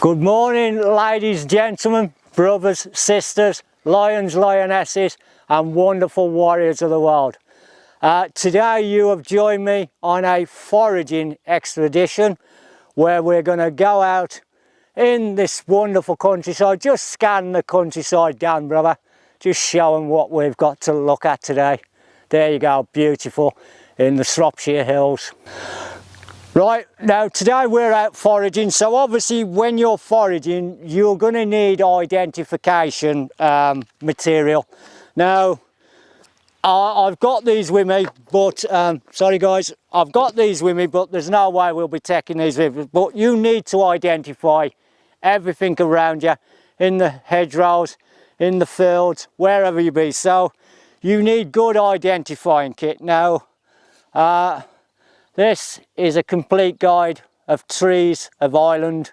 Good morning, ladies, gentlemen, brothers, sisters, lions, lionesses and wonderful warriors of the world. Today you have joined me on a foraging expedition where we're going to go out in this wonderful countryside. Just scan the countryside down, brother, just showing what we've got to look at today. There you go, beautiful, in the Shropshire Hills. Right, now today we're out foraging, so obviously when you're foraging you're going to need identification material. Now I've got these with me, but sorry guys, I've got these with me, but there's no way we'll be taking these with us. But you need to identify everything around you, in the hedgerows, in the fields, wherever you be. So you need good identifying kit. Now this is a complete guide of trees of Ireland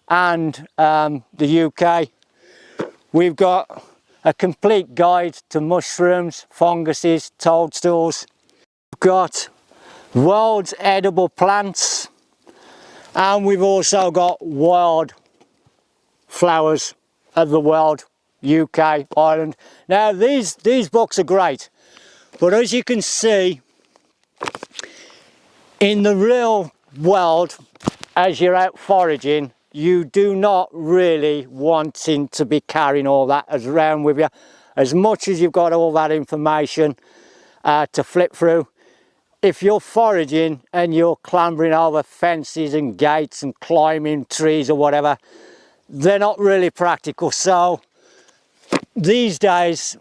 and the UK. We've got a complete guide to mushrooms, funguses, toadstools. We've got world's edible plants, and we've also got wild flowers of the world, UK, Ireland. Now these books are great, but as you can see, in the real world, as you're out foraging, you do not really wanting to be carrying all that around with you. As much as you've got all that information to flip through, if you're foraging and you're clambering over fences and gates and climbing trees or whatever, they're not really practical. So these days,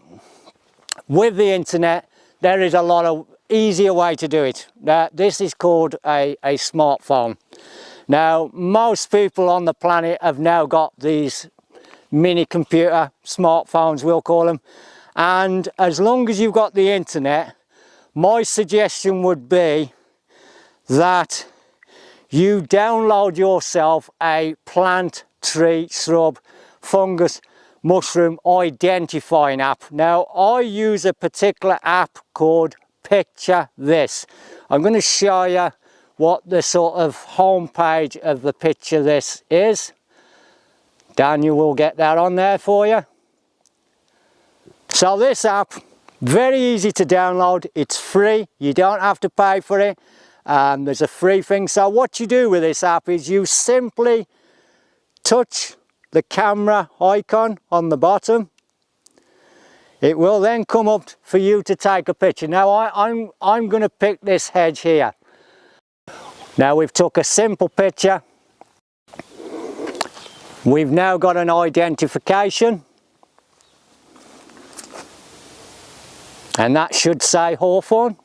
with the internet, there is a lot of easier way to do it. Now this is called a smartphone. Now most people on the planet have now got these mini computer smartphones, we'll call them, and as long as you've got the internet, my suggestion would be that you download yourself a plant, tree, shrub, fungus, mushroom identifying app. Now I use a particular app called Picture This. I'm going to show you what the sort of home page of the Picture This is. Daniel will get that on there for you. So this app, very easy to download, it's free, you don't have to pay for it. There's a free thing. So what you do with this app is you simply touch the camera icon on the bottom. It will then come up for you to take a picture. Now I'm going to pick this hedge here. Now we've took a simple picture. We've now got an identification. And that should say hawthorn.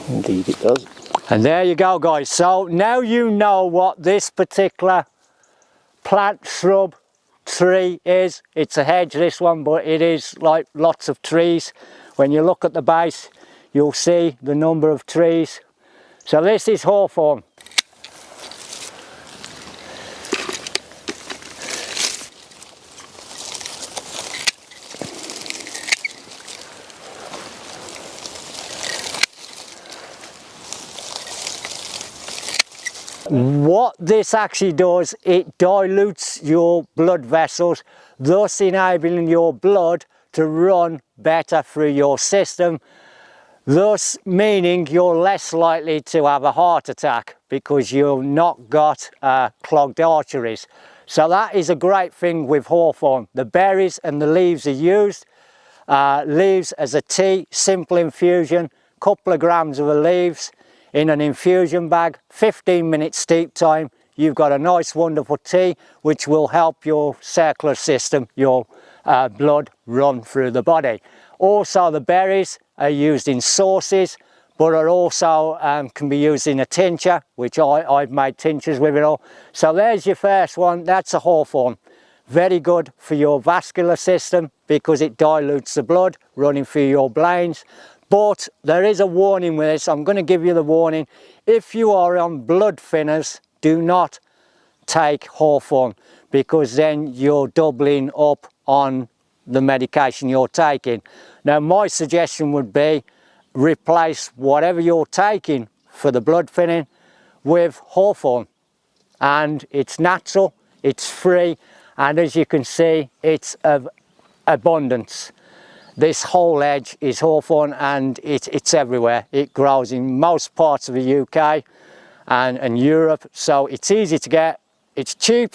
Indeed it does. And there you go guys. So now you know what this particular plant, shrub, tree is. It's a hedge, this one, but it is like lots of trees. When you look at the base, you'll see the number of trees. So this is hawthorn. What this actually does, it dilutes your blood vessels, thus enabling your blood to run better through your system, thus meaning you're less likely to have a heart attack because you've not got clogged arteries. So that is a great thing with hawthorn. The berries and the leaves are used. Leaves as a tea, simple infusion, couple of grams of the leaves in an infusion bag, 15 minutes steep time. You've got a nice wonderful tea which will help your circular system, your blood run through the body. Also the berries are used in sauces, but are also can be used in a tincture, which I've made tinctures with it all. So there's your first one, that's a hawthorn. Very good for your vascular system because it dilutes the blood running through your veins. But there is a warning with this. I'm going to give you the warning. If you are on blood thinners, do not take hawthorn, because then you're doubling up on the medication you're taking. Now my suggestion would be replace whatever you're taking for the blood thinning with hawthorn, and it's natural, it's free, and as you can see, it's of abundance. This whole edge is hawthorn, and it's everywhere. It grows in most parts of the UK and Europe, so it's easy to get, it's cheap,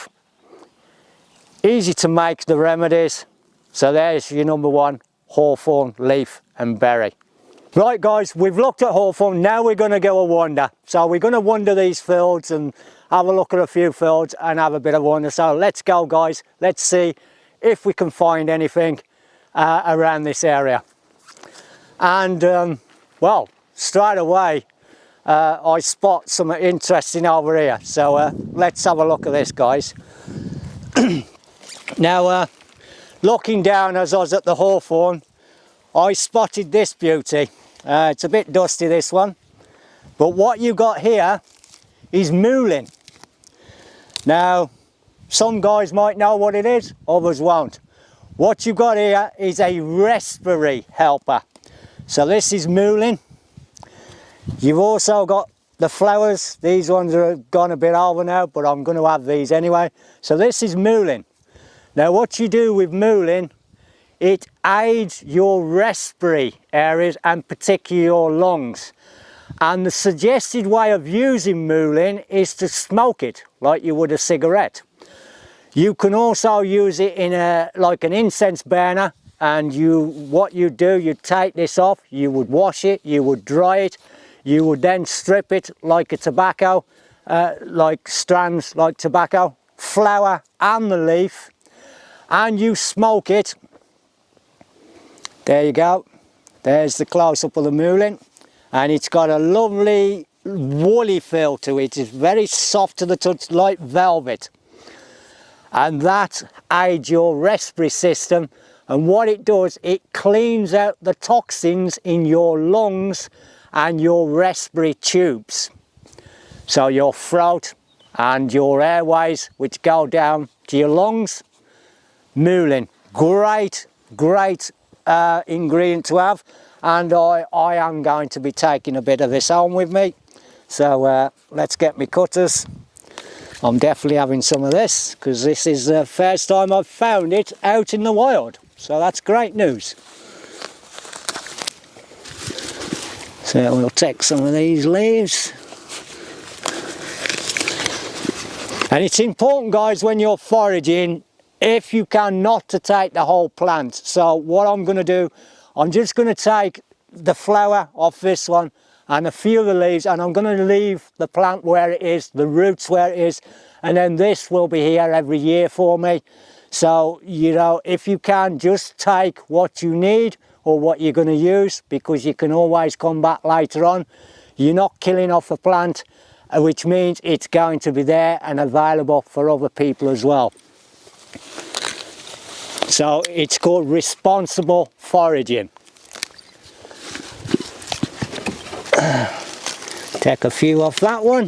easy to make the remedies. So there's your number one, hawthorn leaf and berry. Right guys, we've looked at hawthorn, now we're going to go a wander. So we're going to wander these fields and have a look at a few fields and have a bit of wander. So let's go guys, let's see if we can find anything around this area. And well, straight away I spot something interesting over here. So let's have a look at this guys. Now looking down as I was at the hawthorn, I spotted this beauty. It's a bit dusty, this one, but what you got here is mullein. Now some guys might know what it is, others won't. What you've got here is a respiratory helper. So this is mullein. You've also got the flowers. These ones are gone a bit over now, but I'm going to have these anyway. So this is mullein. Now what you do with mullein, it aids your respiratory areas and particularly your lungs. And the suggested way of using mullein is to smoke it like you would a cigarette. You can also use it in like an incense burner, and what you do, you take this off, you would wash it, you would dry it, you would then strip it like a tobacco, like strands like tobacco, flower and the leaf, and you smoke it. There you go, there's the close-up of the mullein, and it's got a lovely woolly feel to it. It's very soft to the touch, like velvet, and that aids your respiratory system. And what it does, it cleans out the toxins in your lungs and your respiratory tubes, so your throat and your airways which go down to your lungs. Mullein, great ingredient to have, and I am going to be taking a bit of this home with me. So let's get me cutters. I'm definitely having some of this because this is the first time I've found it out in the wild, so that's great news. So we'll take some of these leaves. And it's important guys, when you're foraging, if you can, not to take the whole plant. So what I'm going to do, I'm just going to take the flower off this one and a few of the leaves, and I'm going to leave the plant where it is, the roots where it is, and then this will be here every year for me. So, you know, if you can, just take what you need or what you're going to use, because you can always come back later on. You're not killing off a plant, which means it's going to be there and available for other people as well. So it's called responsible foraging. Take a few off that one.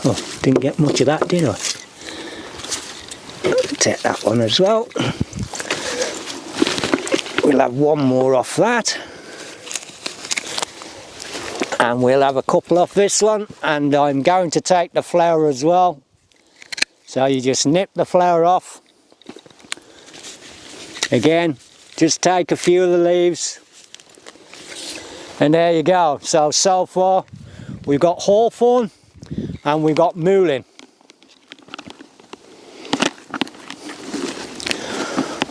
Oh, didn't get much of that, did I? Take that one as well. We'll have one more off that. And we'll have a couple off this one. And I'm going to take the flower as well. So you just nip the flower off. Again, just take a few of the leaves. And there you go. So far we've got hawthorn and we've got mullein.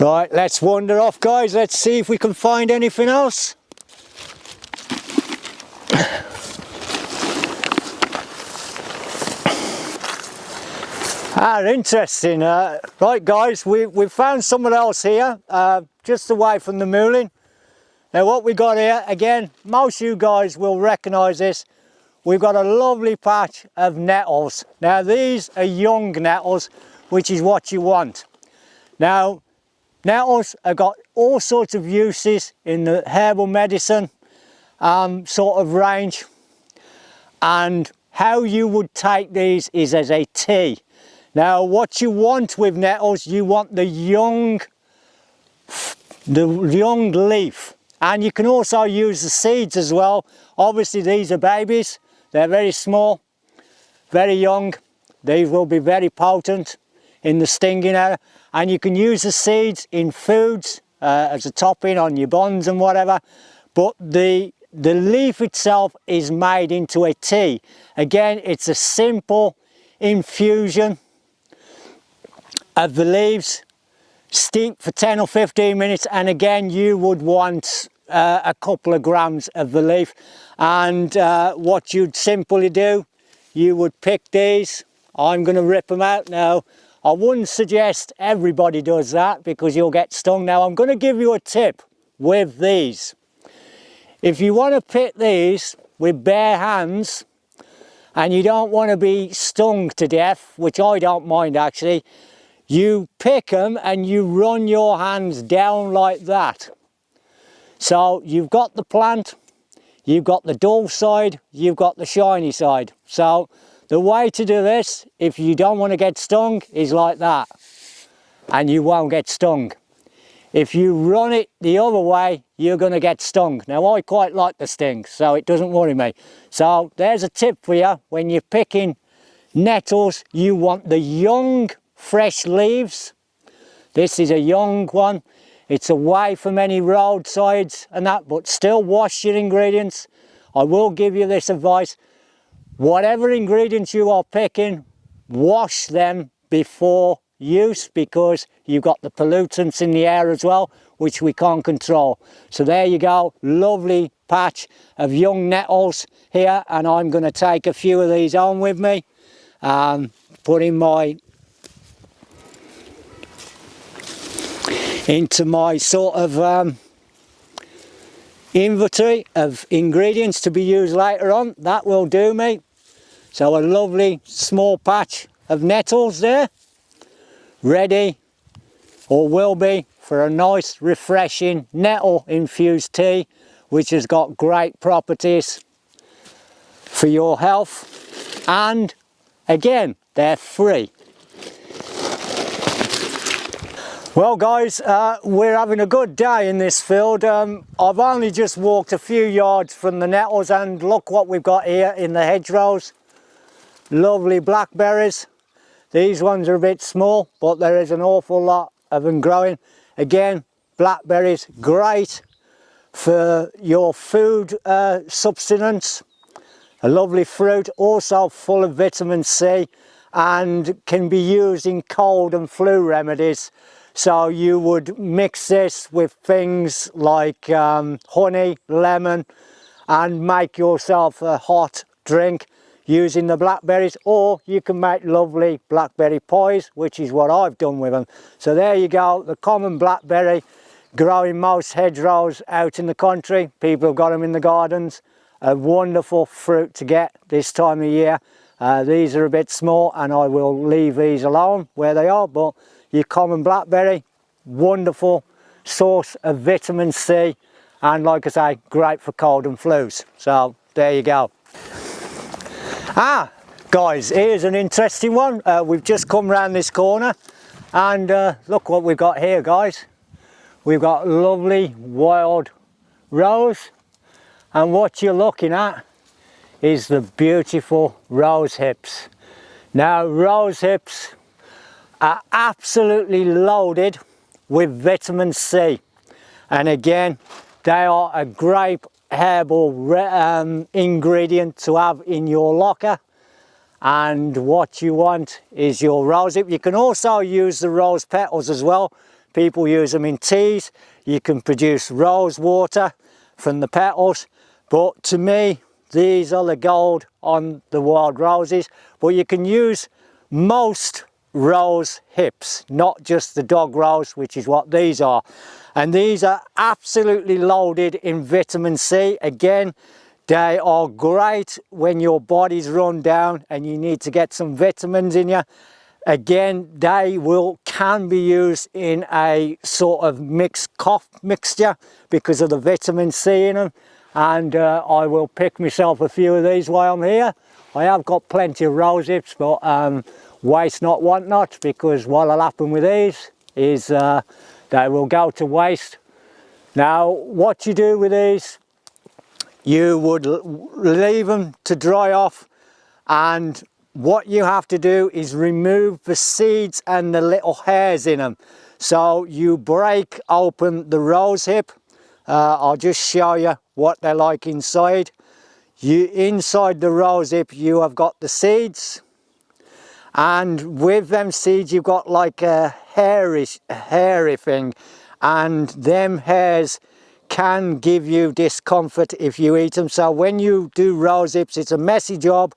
Right, let's wander off guys. Let's see if we can find anything else. Interesting. Right guys, we've found someone else here, just away from the mullein. Now what we got here, again, most of you guys will recognise this. We've got a lovely patch of nettles. Now these are young nettles, which is what you want. Now nettles have got all sorts of uses in the herbal medicine sort of range, and how you would take these is as a tea. Now what you want with nettles, you want the young leaf, And you can also use the seeds as well. Obviously these are babies, they're very small, very young. These will be very potent in the stinging area. And you can use the seeds in foods as a topping on your buns and whatever. But the leaf itself is made into a tea. Again, it's a simple infusion of the leaves. Steep for 10 or 15 minutes, and again you would want a couple of grams of the leaf. And what you'd simply do, you would pick these. I'm going to rip them out now. I wouldn't suggest everybody does that because you'll get stung. Now I'm going to give you a tip with these. If you want to pick these with bare hands and you don't want to be stung to death, which I don't mind actually, you pick them and you run your hands down like that. So you've got the plant, you've got the dull side, you've got the shiny side. So the way to do this, if you don't want to get stung, is like that. And you won't get stung. If you run it the other way, you're going to get stung. Now I quite like the sting, so it doesn't worry me. So there's a tip for you. When you're picking nettles, you want the young fresh leaves. This is a young one. It's away from any roadsides and that, but still wash your ingredients. I will give you this advice. Whatever ingredients you are picking, wash them before use, because you've got the pollutants in the air as well, which we can't control. So there you go, lovely patch of young nettles here, and I'm going to take a few of these on with me, put in into my sort of inventory of ingredients to be used later on. That will do me. So a lovely small patch of nettles there, ready, or will be, for a nice refreshing nettle infused tea, which has got great properties for your health, and again, they're free. Well guys, we're having a good day in this field. I've only just walked a few yards from the nettles, and look what we've got here in the hedgerows. Lovely blackberries. These ones are a bit small, but there is an awful lot of them growing. Again, blackberries, great for your food substance. A lovely fruit, also full of vitamin C, and can be used in cold and flu remedies. So you would mix this with things like honey, lemon, and make yourself a hot drink using the blackberries, or you can make lovely blackberry pies, which is what I've done with them. So there you go, the common blackberry, growing most hedgerows out in the country. People have got them in the gardens. A wonderful fruit to get this time of year. These are a bit small, and I will leave these alone where they are, but your common blackberry, wonderful source of vitamin C, and like I say, great for cold and flus. So there you go. Guys, here's an interesting one. We've just come round this corner, and look what we've got here, guys. We've got lovely wild rose, and what you're looking at is the beautiful rose hips. Now, rose hips are absolutely loaded with vitamin C, and again, they are a great herbal ingredient to have in your locker. And what you want is your rose hip. You can also use the rose petals as well. People use them in teas. You can produce rose water from the petals, but to me, these are the gold on the wild roses. But you can use most rose hips, not just the dog rose, which is what these are. And these are absolutely loaded in vitamin C. Again, they are great when your body's run down and you need to get some vitamins in you. Again, they can be used in a sort of mixed cough mixture because of the vitamin C in them. And I will pick myself a few of these while I'm here. I have got plenty of rose hips, but waste not, want not, because what'll happen with these is they will go to waste Now what you do with these, you would leave them to dry off, and what you have to do is remove the seeds and the little hairs in them. So you break open the rose hip. I'll just show you what they're like inside. Inside the rose hip you have got the seeds, and with them seeds you've got like a hairy thing, and them hairs can give you discomfort if you eat them. So when you do rose hips, it's a messy job,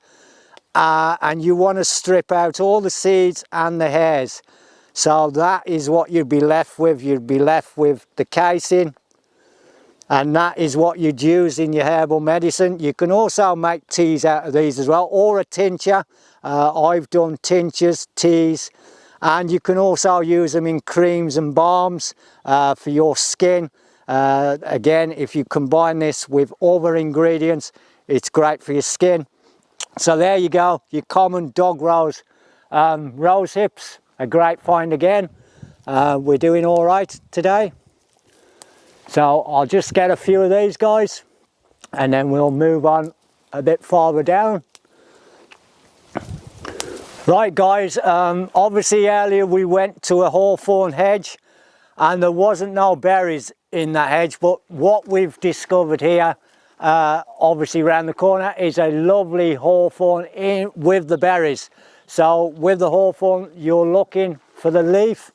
and you want to strip out all the seeds and the hairs. So that is what you'd be left with. You'd be left with the casing, and that is what you'd use in your herbal medicine. You can also make teas out of these as well, or a tincture. I've done tinctures, teas, and you can also use them in creams and balms for your skin. Again, if you combine this with other ingredients, it's great for your skin. So there you go, your common dog rose hips, a great find again. We're doing all right today. So I'll just get a few of these guys, and then we'll move on a bit farther down. Right guys, obviously earlier we went to a hawthorn hedge and there wasn't no berries in that hedge, but what we've discovered here, obviously around the corner, is a lovely hawthorn with the berries. So with the hawthorn you're looking for the leaf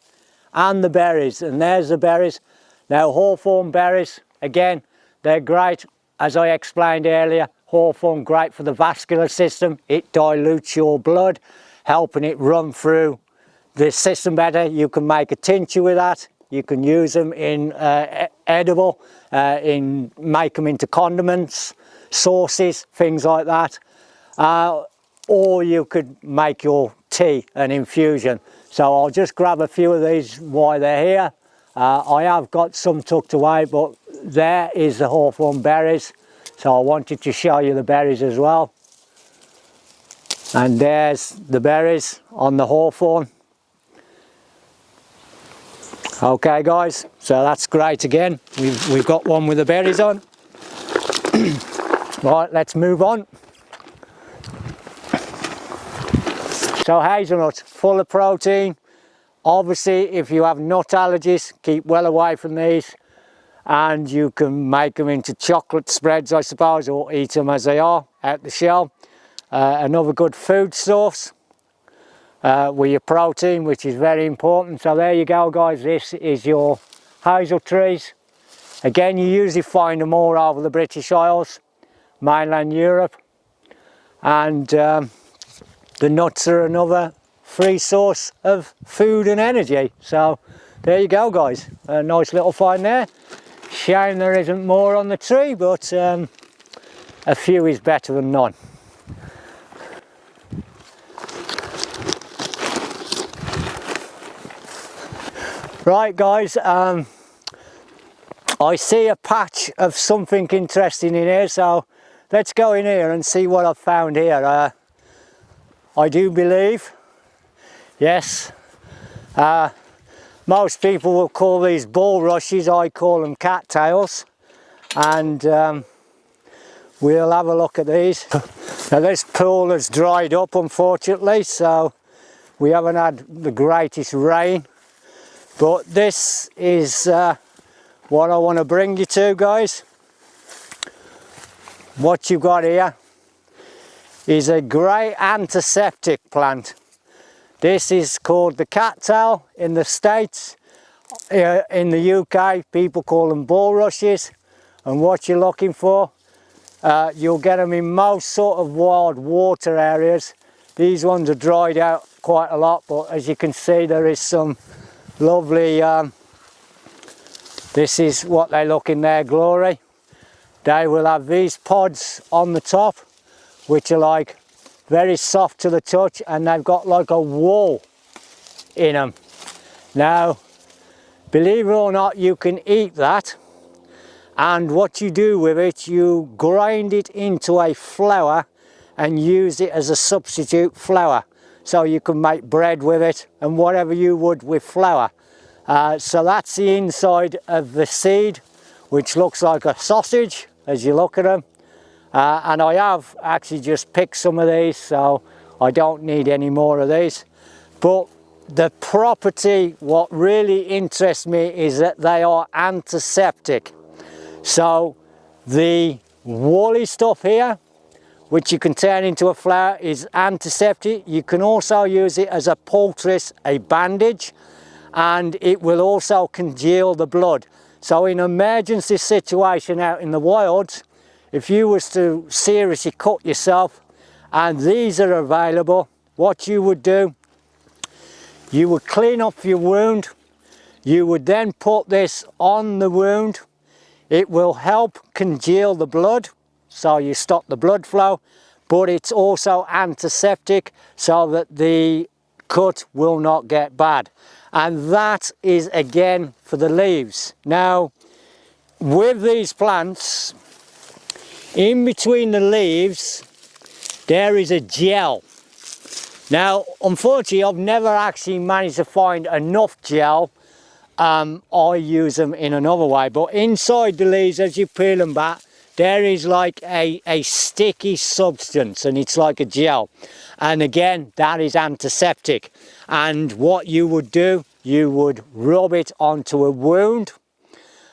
and the berries, and there's the berries. Now hawthorn berries, again, they're great. As I explained earlier, hawthorn great for the vascular system. It dilutes your blood, helping it run through the system better. You can make a tincture with that. You can use them in edible, make them into condiments, sauces, things like that. Or you could make your tea, an infusion. So I'll just grab a few of these while they're here. I have got some tucked away, but there is the hawthorn berries. So I wanted to show you the berries as well. And there's the berries on the hawthorn. Okay guys, so that's great again. We've got one with the berries on. Right, let's move on. So hazelnuts, full of protein. Obviously, if you have nut allergies, keep well away from these. And you can make them into chocolate spreads, I suppose, or eat them as they are, out the shell. Another good food source with your protein, which is very important. So there you go guys, this is your hazel trees. Again, you usually find them all over the British Isles, mainland Europe. And the nuts are another free source of food and energy. So there you go guys, a nice little find there. Shame there isn't more on the tree, but a few is better than none. Right guys, I see a patch of something interesting in here, so let's go in here and see what I've found here. I do believe, yes, most people will call these bulrushes, I call them cattails, and we'll have a look at these. Now this pool has dried up unfortunately, so we haven't had the greatest rain. But this is what I want to bring you to guys. What you've got here is a great antiseptic plant. This is called the cattail in the States. In the UK people call them bulrushes, and what you're looking for, you'll get them in most sort of wild water areas. These ones are dried out quite a lot, but as you can see there is some lovely, this is what they look in their glory. They will have these pods on the top, which are like very soft to the touch, and they've got like a wool in them. Now, believe it or not, you can eat that, and what you do with it, you grind it into a flour and use it as a substitute flour. So you can make bread with it and whatever you would with flour. So that's the inside of the seed. which looks like a sausage as you look at them. And I have actually just picked some of these, so I don't need any more of these. But the property, what really interests me is that they are antiseptic. So the woolly stuff here, which you can turn into a flower, is antiseptic. You can also use it as a poultice, a bandage, and it will also congeal the blood. So in an emergency situation out in the wilds, if you was to seriously cut yourself and these are available, what you would do, you would clean up your wound, you would then put this on the wound. It will help congeal the blood, so you stop the blood flow, but it's also antiseptic so that the cut will not get bad. And that is again for the leaves. Now, with these plants, in between the leaves, there is a gel. Now, unfortunately, I've never actually managed to find enough gel. I use them in another way, but inside the leaves, as you peel them back, there is like a sticky substance, and it's like a gel. And again, that is antiseptic. And what you would do, you would rub it onto a wound.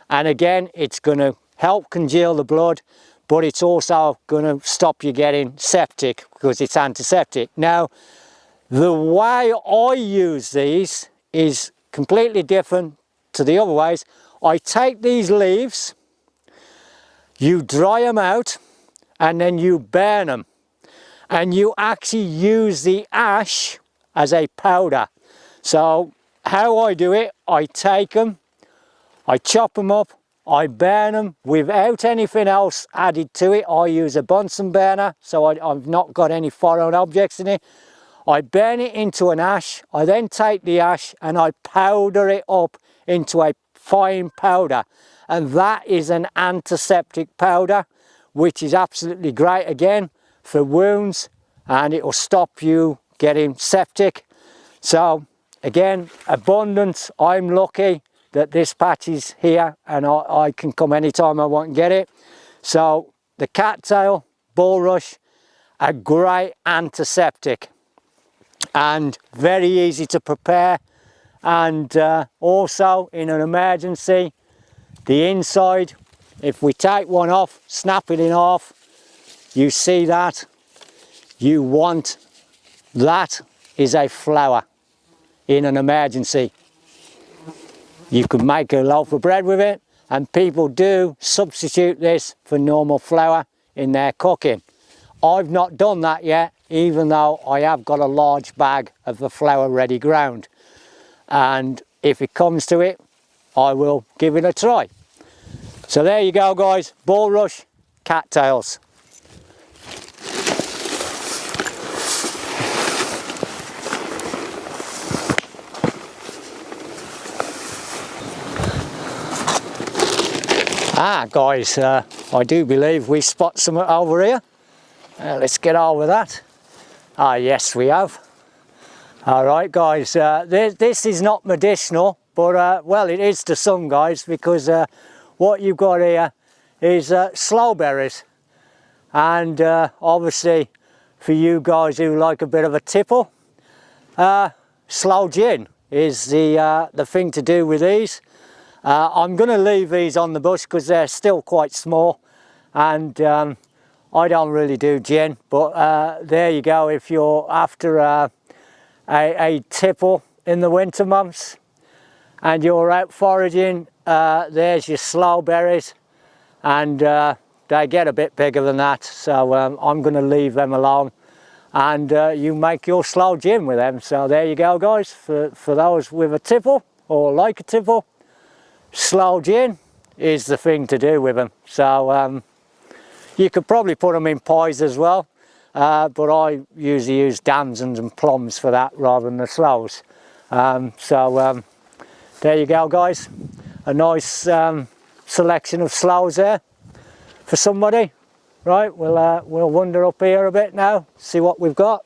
And again, it's going to help congeal the blood, but it's also going to stop you getting septic because it's antiseptic. Now, the way I use these is completely different to the other ways. I take these leaves, you dry them out, and then you burn them. And you actually use the ash as a powder. So how I do it, I take them, I chop them up, I burn them without anything else added to it. I use a Bunsen burner, so I've not got any foreign objects in it. I burn it into an ash. I then take the ash and I powder it up into a fine powder. And that is an antiseptic powder, which is absolutely great again for wounds, and it will stop you getting septic. So again, abundance. I'm lucky that this patch is here and I can come anytime I want and get it. So the cattail, bulrush, a great antiseptic and very easy to prepare. And also in an emergency, the inside, if we take one off, snap it in half, you see that, you want, that is a flower in an emergency. You can make a loaf of bread with it, and people do substitute this for normal flour in their cooking. I've not done that yet, even though I have got a large bag of the flour ready ground. And if it comes to it, I will give it a try. So there you go guys, bulrush, cattails. Guys, I do believe we spot something over here. Let's get over that. Yes we have. Alright guys, this is not medicinal, but well, it is to some guys, because what you've got here is sloe berries. And obviously for you guys who like a bit of a tipple, sloe gin is the thing to do with these. I'm going to leave these on the bush because they're still quite small, and I don't really do gin, but there you go. If you're after a tipple in the winter months and you're out foraging, there's your sloe berries, and they get a bit bigger than that, so I'm going to leave them alone, and you make your sloe gin with them. So there you go guys, for those with a tipple or like a tipple, sloe gin is the thing to do with them. So you could probably put them in pies as well, but I usually use damsons and plums for that rather than the sloes. So there you go guys, a nice selection of sloes there for somebody. Right, we'll wander up here a bit now, see what we've got.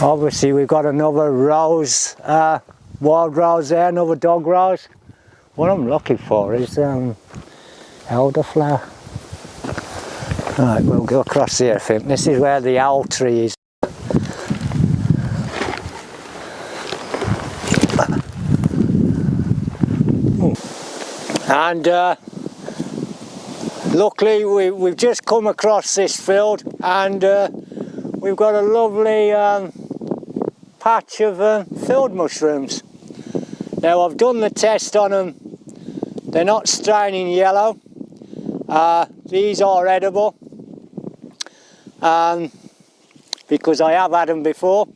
Obviously we've got another rose wild rose there, another dog rose. What I'm looking for is elderflower. Right, we'll go across here, I think. This is where the owl tree is. And luckily we've just come across this field, and we've got a lovely patch of field mushrooms. Now I've done the test on them. They're not staining yellow. These are edible because I have had them before.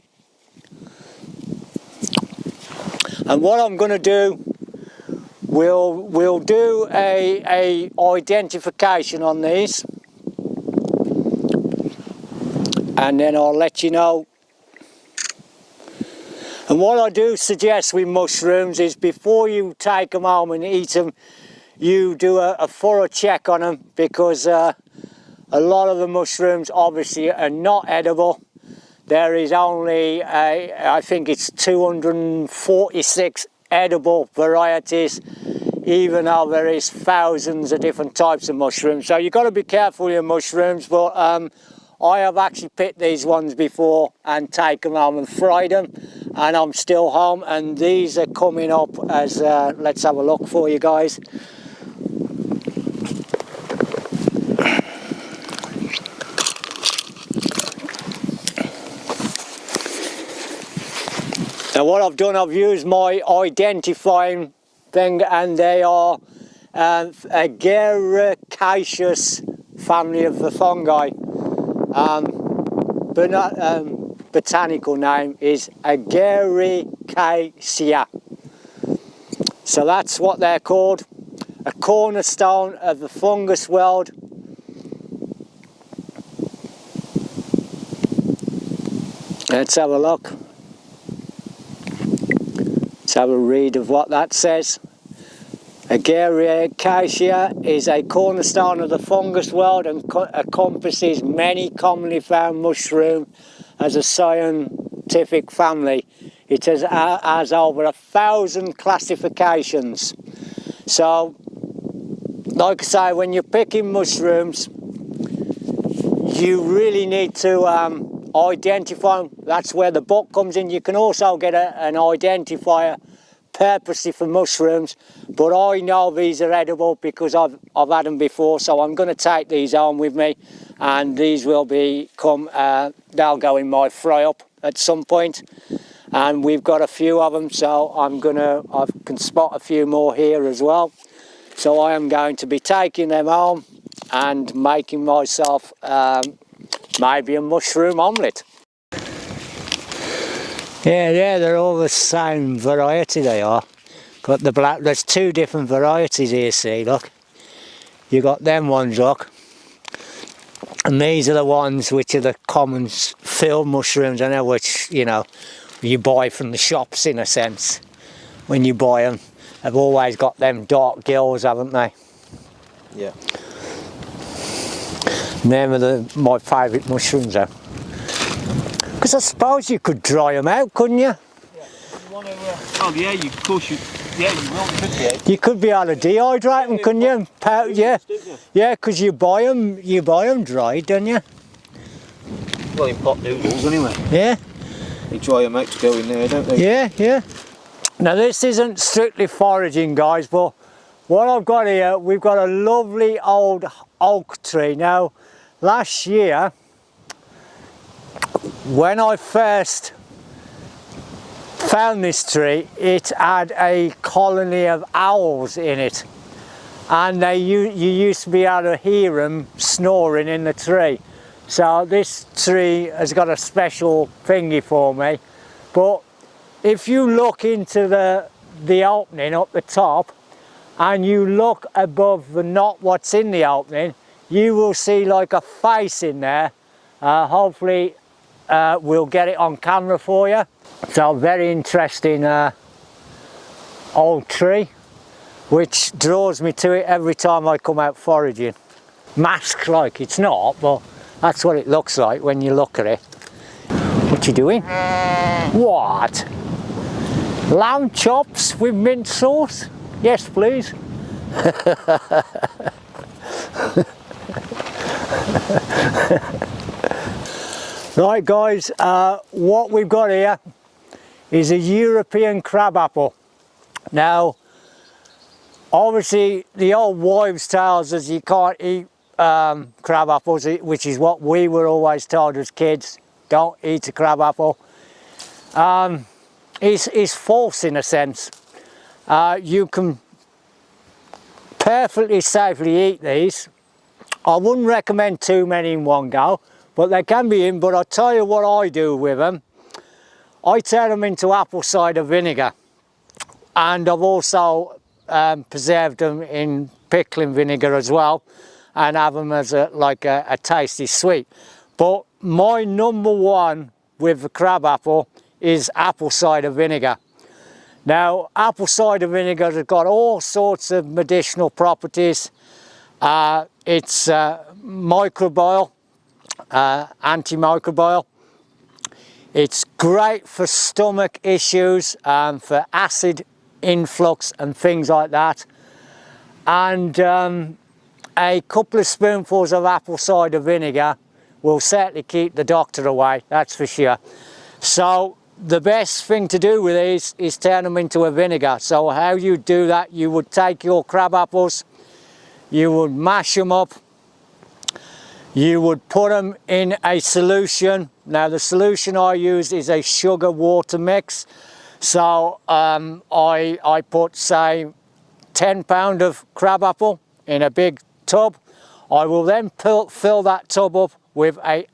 And what I'm going to do, we'll do a identification on these, and then I'll let you know. And what I do suggest with mushrooms is before you take them home and eat them, you do a thorough check on them, because a lot of the mushrooms obviously are not edible. There is only, I think it's 246 edible varieties, even though there is thousands of different types of mushrooms. So you've got to be careful with your mushrooms, but I have actually picked these ones before and taken them home and fried them, and I'm still home, and these are coming up as, let's have a look for you guys. Now what I've done, I've used my identifying thing, and they are Agaricaceous family of the fungi. Botanical name is Agaricacea. So that's what they're called. A cornerstone of the fungus world. Let's have a look. Let's have a read of what that says. Agaricaceae is a cornerstone of the fungus world and encompasses many commonly found mushrooms as a scientific family. It has over 1,000 classifications. So, like I say, when you're picking mushrooms, you really need to identify them. That's where the book comes in. You can also get an identifier purposely for mushrooms, but I know these are edible because I've had them before, so I'm going to take these home with me, and these will become, they'll go in my fry up at some point, and we've got a few of them, so I can spot a few more here as well. So I am going to be taking them home and making myself maybe a mushroom omelette. Yeah, they're all the same variety, they are. Got the black, there's two different varieties here, see, look. You got them ones, look. And these are the ones which are the common field mushrooms, I know, which, you know, you buy from the shops in a sense. When you buy them, they've always got them dark gills, haven't they? Yeah. And them are my favourite mushrooms, though. Because I suppose you could dry them out, couldn't you? Yeah. You want to, oh yeah, you could. Yeah, you will, couldn't you? You could be able to dehydrate them, couldn't you? Yeah, yeah, because you buy them dried, don't you? Well, in pot noodles anyway. Yeah. They dry them out to go in there, don't they? Yeah, yeah. Now this isn't strictly foraging, guys, but what I've got here, we've got a lovely old oak tree. Now, last year, when I first found this tree, it had a colony of owls in it, and you used to be able to hear them snoring in the tree. So this tree has got a special thingy for me. But if you look into the opening up the top, and you look above the knot what's in the opening, you will see like a face in there. Hopefully we'll get it on camera for you. So very interesting old tree, which draws me to it every time I come out foraging. Mask like, it's not, but that's what it looks like when you look at it. What you doing? What? Lamb chops with mint sauce? Yes, please. Right guys, what we've got here is a European crab apple. Now, obviously the old wives' tales us you can't eat crab apples, which is what we were always told as kids. Don't eat a crab apple. It's false in a sense. You can perfectly safely eat these. I wouldn't recommend too many in one go, but they can be in. But I'll tell you what I do with them. I turn them into apple cider vinegar, and I've also preserved them in pickling vinegar as well, and have them as a tasty sweet. But my number one with the crab apple is apple cider vinegar. Now, apple cider vinegar has got all sorts of medicinal properties. It's microbial, antimicrobial. It's great for stomach issues and for acid influx and things like that. And a couple of spoonfuls of apple cider vinegar will certainly keep the doctor away, that's for sure. So the best thing to do with these is turn them into a vinegar. So how you do that, you would take your crab apples, you would mash them up, you would put them in a solution. Now the solution I use is a sugar water mix. So I put, say, 10 pound of crab apple in a big tub. I will then fill that tub up with a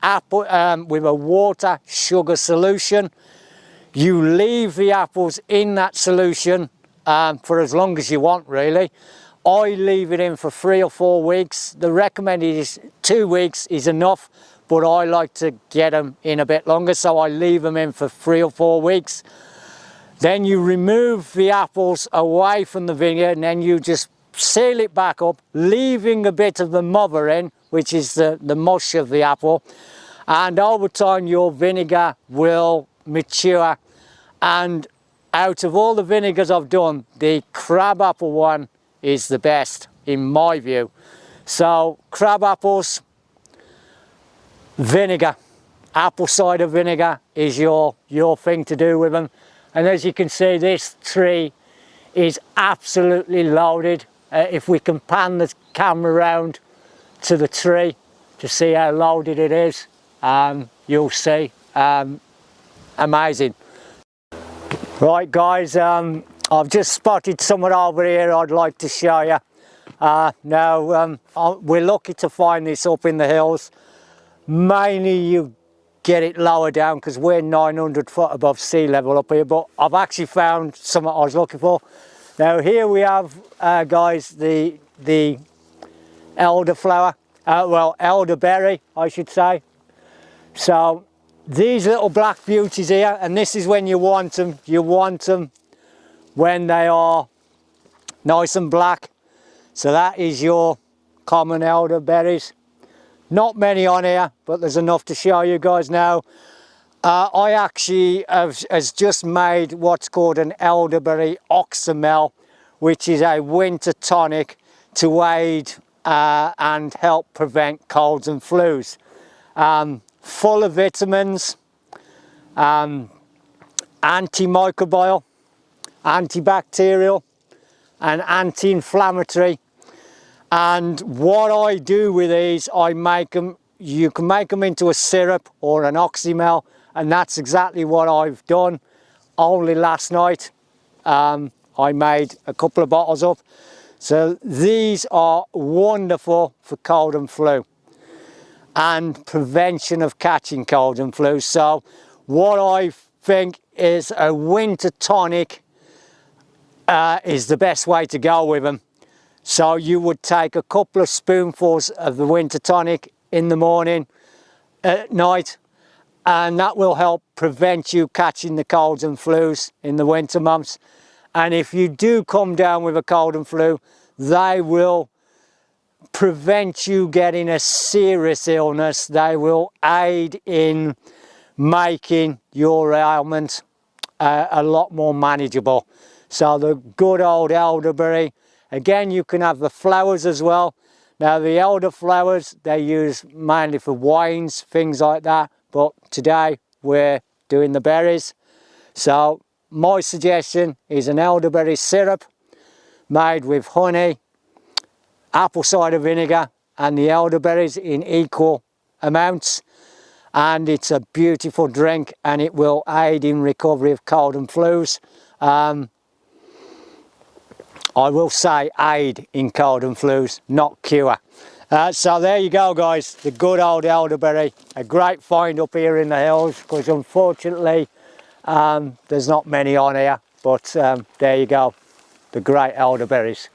water sugar solution. You leave the apples in that solution for as long as you want, really. I leave it in for 3 or 4 weeks. The recommended is 2 weeks is enough, but I like to get them in a bit longer, so I leave them in for 3 or 4 weeks. Then you remove the apples away from the vinegar, and then you just seal it back up, leaving a bit of the mother in, which is the mush of the apple. And over time your vinegar will mature, and out of all the vinegars I've done, the crab apple one is the best in my view. So crab apples, vinegar, apple cider vinegar is your thing to do with them. And as you can see, this tree is absolutely loaded. If we can pan the camera around to the tree to see how loaded it is, you'll see. Amazing. Right guys, I've just spotted someone over here I'd like to show you. Now, we're lucky to find this up in the hills. Mainly you get it lower down because we're 900 foot above sea level up here, but I've actually found something I was looking for. Now here we have, guys, the elderflower, well, elderberry I should say. So these little black beauties here, and this is when you want them when they are nice and black. So that is your common elderberries. Not many on here, but there's enough to show you guys now. I actually has just made what's called an elderberry oxymel, which is a winter tonic to aid and help prevent colds and flus. Full of vitamins, antimicrobial, antibacterial and anti-inflammatory. And what I do with these, I make them, you can make them into a syrup or an oxymel, and that's exactly what I've done. Only last night I made a couple of bottles up. So these are wonderful for cold and flu and prevention of catching cold and flu. So what I think is a winter tonic is the best way to go with them. So you would take a couple of spoonfuls of the winter tonic in the morning, at night, and that will help prevent you catching the colds and flus in the winter months. And if you do come down with a cold and flu, they will prevent you getting a serious illness. They will aid in making your ailment a lot more manageable. So the good old elderberry. Again, you can have the flowers as well. Now the elderflowers, they use mainly for wines, things like that. But today we're doing the berries. So my suggestion is an elderberry syrup made with honey, apple cider vinegar and the elderberries in equal amounts. And it's a beautiful drink and it will aid in recovery of cold and flus. I will say aid in cold and flus, not cure. So there you go guys, the good old elderberry. A great find up here in the hills because unfortunately there's not many on here, but there you go, the great elderberries.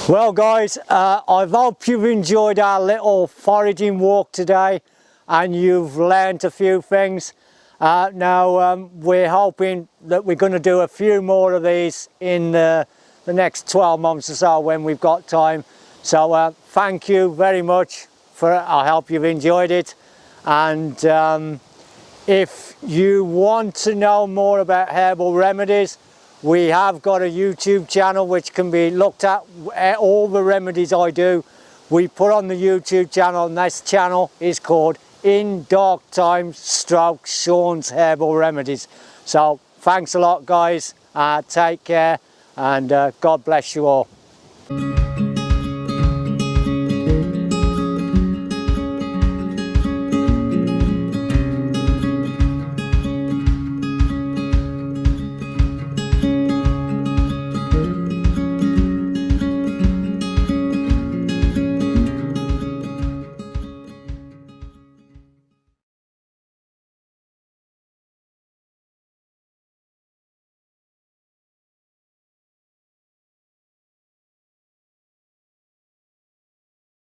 Well guys, I hope you've enjoyed our little foraging walk today and you've learned a few things. Now we're hoping that we're going to do a few more of these in the next 12 months or so when we've got time. So thank you very much I hope you've enjoyed it. And if you want to know more about herbal remedies, we have got a YouTube channel which can be looked at. All the remedies I do, we put on the YouTube channel, and this channel is called In Dark Times / Shaun's Herbal Remedies. So thanks a lot guys, take care, and God bless you all.